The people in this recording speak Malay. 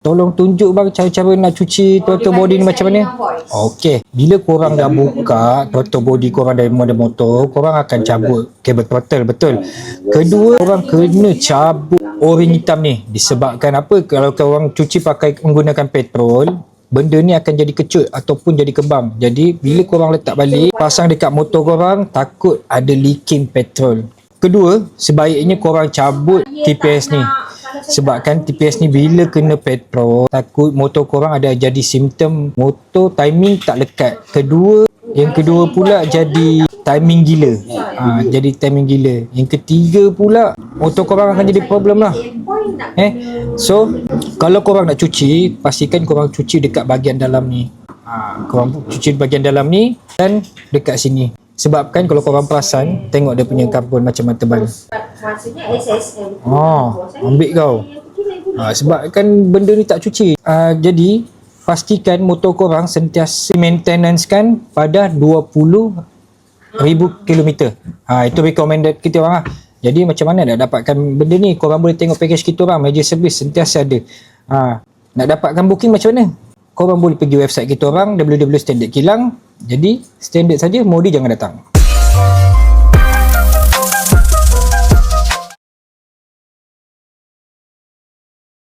Tolong tunjuk bang cara-cara nak cuci throttle body ni macam mana. Okey, bila korang dah buka throttle body korang dari model motor, korang akan cabut kabel throttle, betul. Kedua, korang kena cabut o-ring hitam ni. Disebabkan apa? Kalau korang cuci pakai menggunakan petrol, benda ni akan jadi kecut ataupun jadi kebam. Jadi bila korang letak balik, pasang dekat motor korang, takut ada leaking petrol. Kedua, sebaiknya korang cabut TPS ni. Sebabkan TPS ni bila kena petrol, takut motor korang ada jadi simptom motor timing tak lekat. Yang kedua pula jadi timing gila. Jadi timing gila. Yang ketiga pula motor korang akan jadi problem lah. So kalau korang nak cuci, pastikan korang cuci dekat bahagian dalam ni. Korang cuci bahagian dalam ni dan dekat sini. Sebabkan kalau korang perasan, tengok dia punya karbon macam mana tebal. Maksudnya SSM. Ambil kau. Sebabkan benda ni tak cuci. Jadi pastikan motor korang sentiasa maintenance kan pada 20,000 km. Itu recommended kita orang lah. Jadi macam mana nak dapatkan benda ni? Korang boleh tengok package kita orang, major service sentiasa ada. Nak dapatkan booking macam mana? Korang boleh pergi website kita orang www.standardkilang. Jadi standard saja, Modi jangan datang.